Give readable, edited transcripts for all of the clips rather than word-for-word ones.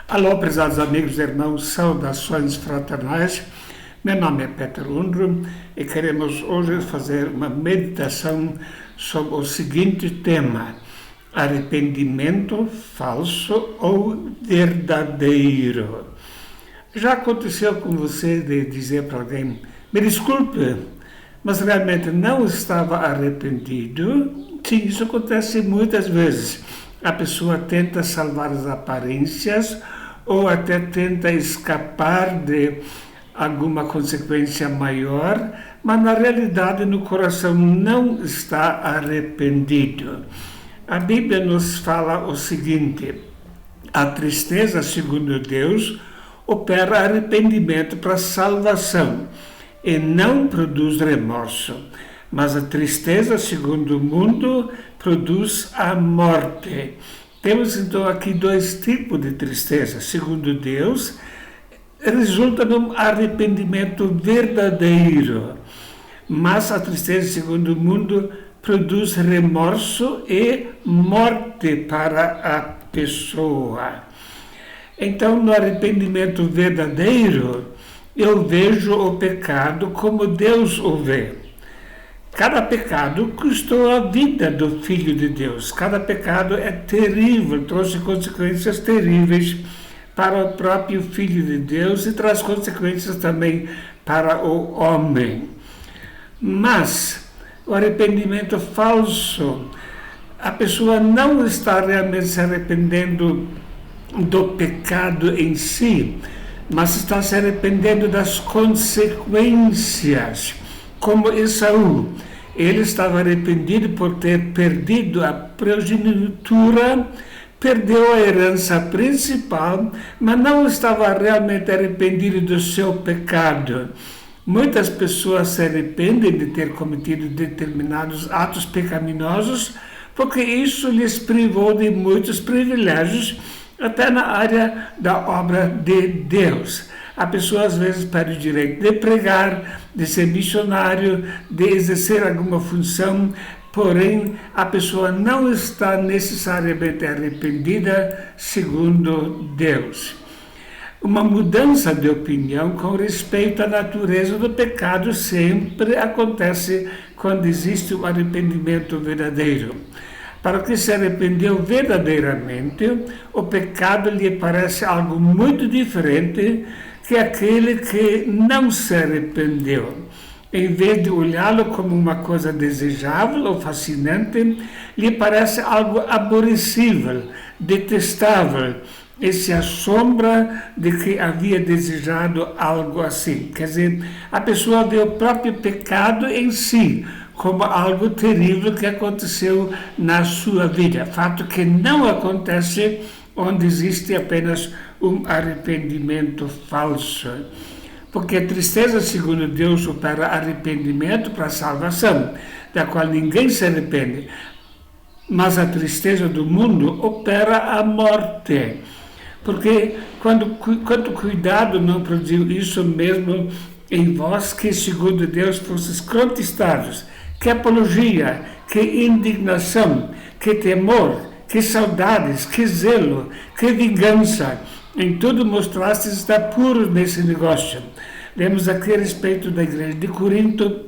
Alô, prezados amigos e irmãos, saudações fraternais. Meu nome é Peter Undro e queremos hoje fazer uma meditação sobre o seguinte tema: arrependimento falso ou verdadeiro. Já aconteceu com você de dizer para alguém: me desculpe, mas realmente não estava arrependido? Sim, isso acontece muitas vezes. A pessoa tenta salvar as aparências ou até tenta escapar de alguma consequência maior, mas na realidade no coração não está arrependido. A Bíblia nos fala o seguinte: a tristeza, segundo Deus, opera arrependimento para salvação e não produz remorso. Mas a tristeza, segundo o mundo, produz a morte. Temos então aqui dois tipos de tristeza. Segundo Deus, resulta num arrependimento verdadeiro. Mas a tristeza, segundo o mundo, produz remorso e morte para a pessoa. Então, no arrependimento verdadeiro, eu vejo o pecado como Deus o vê. Cada pecado custou a vida do Filho de Deus. Cada pecado é terrível, trouxe consequências terríveis para o próprio Filho de Deus e traz consequências também para o homem. Mas o arrependimento falso, a pessoa não está realmente se arrependendo do pecado em si, mas está se arrependendo das consequências. Como Esaú, ele estava arrependido por ter perdido a primogenitura, perdeu a herança principal, mas não estava realmente arrependido do seu pecado. Muitas pessoas se arrependem de ter cometido determinados atos pecaminosos, porque isso lhes privou de muitos privilégios, até na área da obra de Deus. A pessoa às vezes perde o direito de pregar, de ser missionário, de exercer alguma função, porém a pessoa não está necessariamente arrependida segundo Deus. Uma mudança de opinião com respeito à natureza do pecado sempre acontece quando existe um arrependimento verdadeiro. Para o que se arrependeu verdadeiramente, o pecado lhe parece algo muito diferente que aquele que não se arrependeu. Em vez de olhá-lo como uma coisa desejável ou fascinante, lhe parece algo aborrecível, detestável, e se assombra de que havia desejado algo assim. Quer dizer, a pessoa vê o próprio pecado em si como algo terrível que aconteceu na sua vida, fato que não acontece onde existe apenas um arrependimento falso. Porque a tristeza, segundo Deus, opera arrependimento para a salvação, da qual ninguém se arrepende. Mas a tristeza do mundo opera a morte. Porque quanto cuidado não produziu isso mesmo em vós, que segundo Deus fostes conquistados, que apologia, que indignação, que temor, que saudades, que zelo, que vingança, em tudo mostrastes estar puros nesse negócio. Lemos aqui a respeito da igreja de Corinto,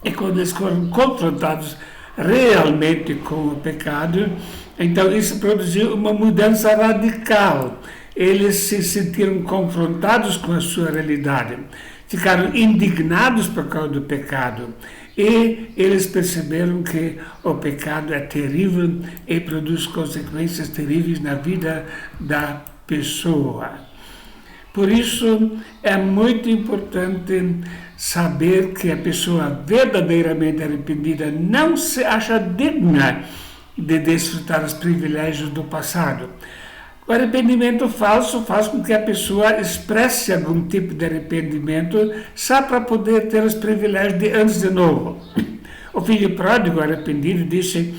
e quando eles foram confrontados realmente com o pecado, então isso produziu uma mudança radical. Eles se sentiram confrontados com a sua realidade, ficaram indignados por causa do pecado, e eles perceberam que o pecado é terrível e produz consequências terríveis na vida da pessoa. Por isso, é muito importante saber que a pessoa verdadeiramente arrependida não se acha digna de desfrutar os privilégios do passado. O arrependimento falso faz com que a pessoa expresse algum tipo de arrependimento só para poder ter os privilégios de antes de novo. O filho pródigo arrependido disse: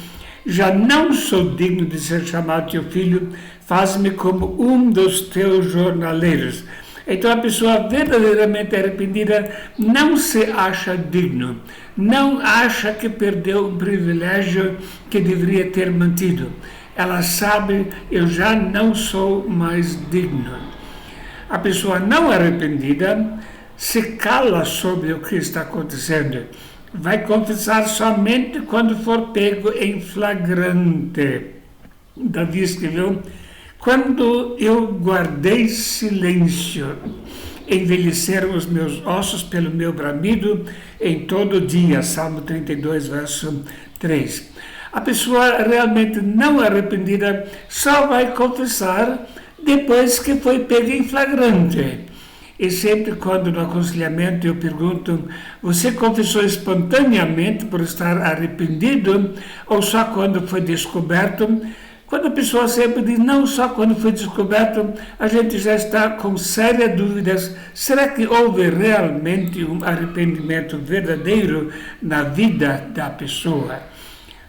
já não sou digno de ser chamado teu filho, faz-me como um dos teus jornaleiros. Então a pessoa verdadeiramente arrependida não se acha digno, não acha que perdeu um privilégio que deveria ter mantido. ela sabe, eu já não sou mais digno. A pessoa não arrependida se cala sobre o que está acontecendo. Vai confessar somente quando for pego em flagrante. Davi escreveu: quando eu guardei silêncio, envelheceram os meus ossos pelo meu bramido em todo dia. Salmo 32, verso 3. A pessoa realmente não arrependida só vai confessar depois que foi pega em flagrante. E sempre quando no aconselhamento eu pergunto: você confessou espontaneamente por estar arrependido ou só quando foi descoberto? Quando a pessoa sempre diz não, só quando foi descoberto, a gente já está com sérias dúvidas. Será que houve realmente um arrependimento verdadeiro na vida da pessoa?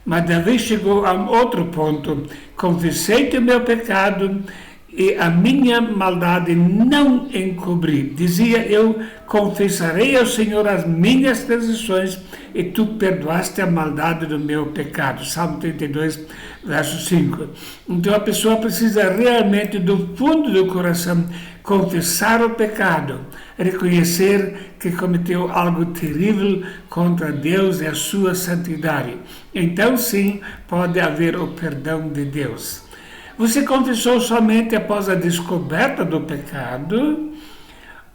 Mas Davi chegou a um outro ponto: confessei-te o meu pecado e a minha maldade não encobri. Dizia: eu confessarei ao Senhor as minhas transições e tu perdoaste a maldade do meu pecado. Salmo 32, verso 5. Então a pessoa precisa realmente do fundo do coração confessar o pecado, reconhecer que cometeu algo terrível contra Deus e a sua santidade. Então sim, pode haver o perdão de Deus. Você confessou somente após a descoberta do pecado?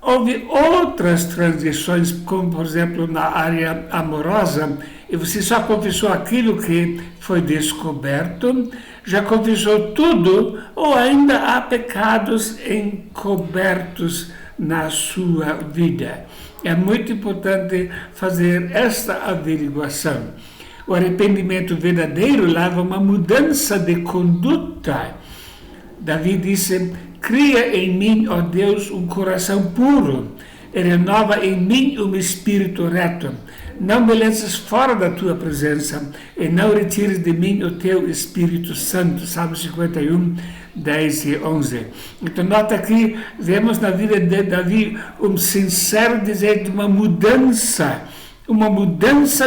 Houve outras transições, como por exemplo na área amorosa, e você só confessou aquilo que foi descoberto? Já confessou tudo ou ainda há pecados encobertos na sua vida? É muito importante fazer esta averiguação. O arrependimento verdadeiro leva a uma mudança de conduta. Davi disse: cria em mim, ó Deus, um coração puro e renova em mim um espírito reto. Não me lances fora da tua presença e não retires de mim o teu Espírito Santo. Salmo 51, 10 e 11. Então nota aqui, vemos na vida de Davi um sincero desejo de uma mudança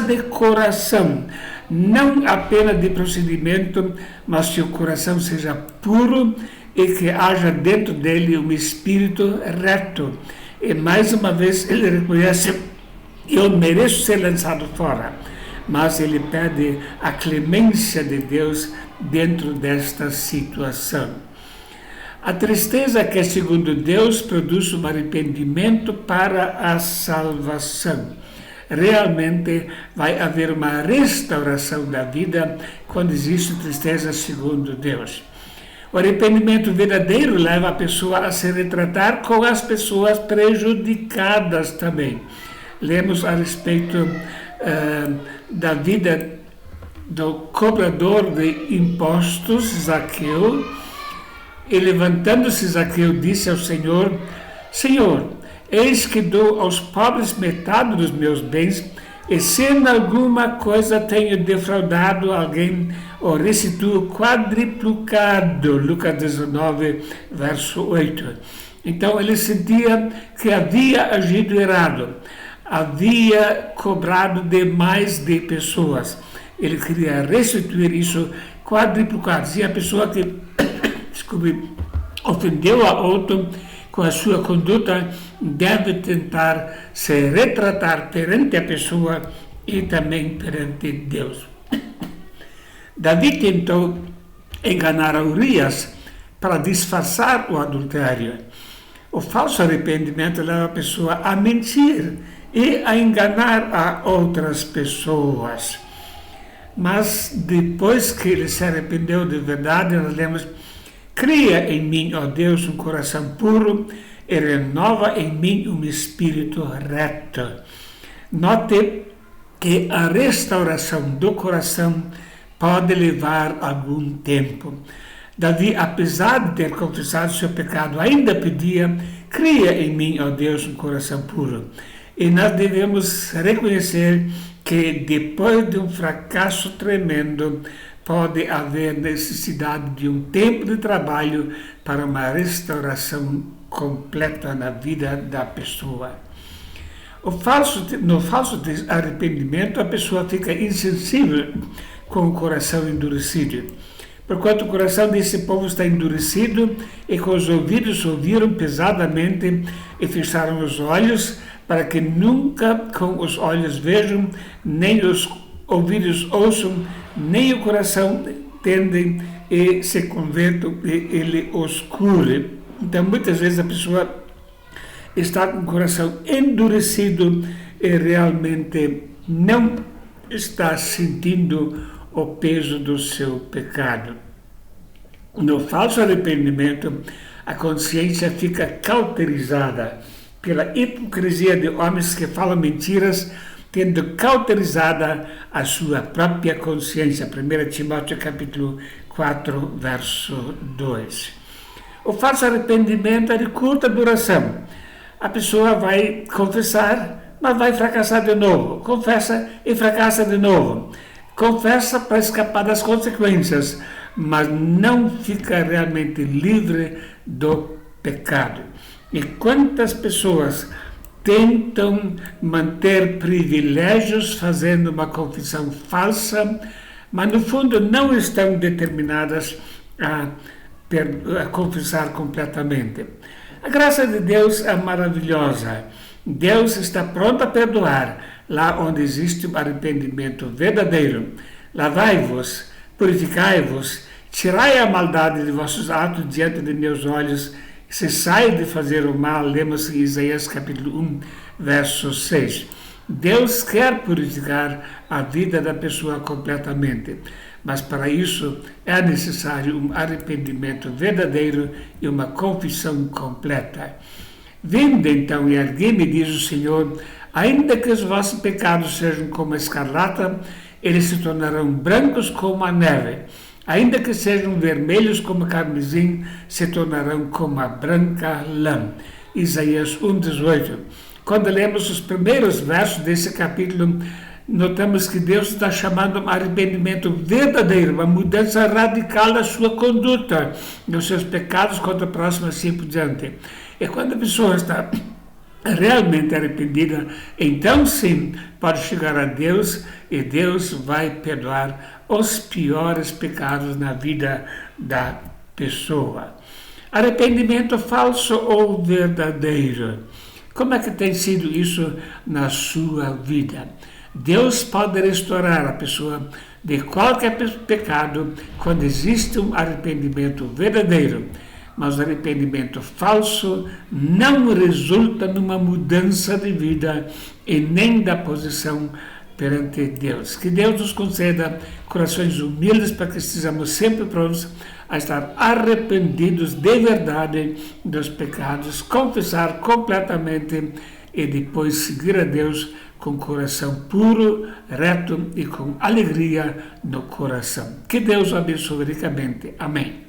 de coração, não apenas de procedimento, mas que o coração seja puro e que haja dentro dele um espírito reto. E mais uma vez ele reconhece: eu mereço ser lançado fora, mas ele pede a clemência de Deus dentro desta situação. A tristeza que é segundo Deus produz um arrependimento para a salvação. Realmente vai haver uma restauração da vida quando existe tristeza segundo Deus. O arrependimento verdadeiro leva a pessoa a se retratar com as pessoas prejudicadas também. Lemos a respeito da vida do cobrador de impostos, Zaqueu, e levantando-se Zaqueu disse ao Senhor: Senhor, eis que dou aos pobres metade dos meus bens, e se em alguma coisa tenho defraudado alguém, o restituo quadriplicado. Lucas 19, verso 8. Então ele sentia que havia agido errado, havia cobrado demais de pessoas. Ele queria restituir isso quadriplicado. Se a pessoa que ofendeu a outro com a sua conduta, deve tentar se retratar perante a pessoa e também perante Deus. Davi tentou enganar a Urias para disfarçar o adultério. O falso arrependimento leva a pessoa a mentir e a enganar a outras pessoas. Mas depois que ele se arrependeu de verdade, nós lemos: cria em mim, ó Deus, um coração puro e renova em mim um espírito reto. Note que a restauração do coração pode levar algum tempo. Davi, apesar de ter confessado seu pecado, ainda pedia: cria em mim, ó Deus, um coração puro. E nós devemos reconhecer que depois de um fracasso tremendo, pode haver necessidade de um tempo de trabalho para uma restauração completa na vida da pessoa. No falso arrependimento, a pessoa fica insensível com o coração endurecido. porquanto o coração desse povo está endurecido, e com os ouvidos ouviram pesadamente, e fecharam os olhos, para que nunca com os olhos vejam, nem os ouvidos ouçam, nem o coração entendem, e se convertam, e ele os cure. Então, muitas vezes a pessoa está com o coração endurecido e realmente não está sentindo o peso do seu pecado. No falso arrependimento, a consciência fica cauterizada pela hipocrisia de homens que falam mentiras, tendo cauterizada a sua própria consciência. 1 Timóteo capítulo 4, verso 2. O falso arrependimento é de curta duração. A pessoa vai confessar, mas vai fracassar de novo. Confessa e fracassa de novo. Confessa para escapar das consequências, mas não fica realmente livre do pecado. E quantas pessoas tentam manter privilégios fazendo uma confissão falsa, mas no fundo não estão determinadas a confessar completamente. A graça de Deus é maravilhosa. Deus está pronto a perdoar lá onde existe um arrependimento verdadeiro. Lavai-vos, purificai-vos, tirai a maldade de vossos atos diante de meus olhos, e cessai de fazer o mal. Lemos em Isaías capítulo 1, verso 6. Deus quer purificar a vida da pessoa completamente, mas para isso é necessário um arrependimento verdadeiro e uma confissão completa. Vinde então e erguei-me, diz o Senhor, ainda que os vossos pecados sejam como a escarlata, eles se tornarão brancos como a neve. Ainda que sejam vermelhos como carmesim, se tornarão como a branca lã. Isaías 1,18. Quando lemos os primeiros versos desse capítulo, notamos que Deus está chamando um arrependimento verdadeiro, uma mudança radical da sua conduta, dos seus pecados contra o próximo, assim por diante. E quando a pessoa está realmente arrependida, então sim pode chegar a Deus, e Deus vai perdoar os piores pecados na vida da pessoa. Arrependimento falso ou verdadeiro? Como é que tem sido isso na sua vida? Deus pode restaurar a pessoa de qualquer pecado quando existe um arrependimento verdadeiro. Mas o arrependimento falso não resulta numa mudança de vida e nem da posição perante Deus. Que Deus nos conceda corações humildes para que estejamos sempre prontos a estar arrependidos de verdade dos pecados, confessar completamente e depois seguir a Deus com coração puro, reto e com alegria no coração. Que Deus o abençoe ricamente. Amém.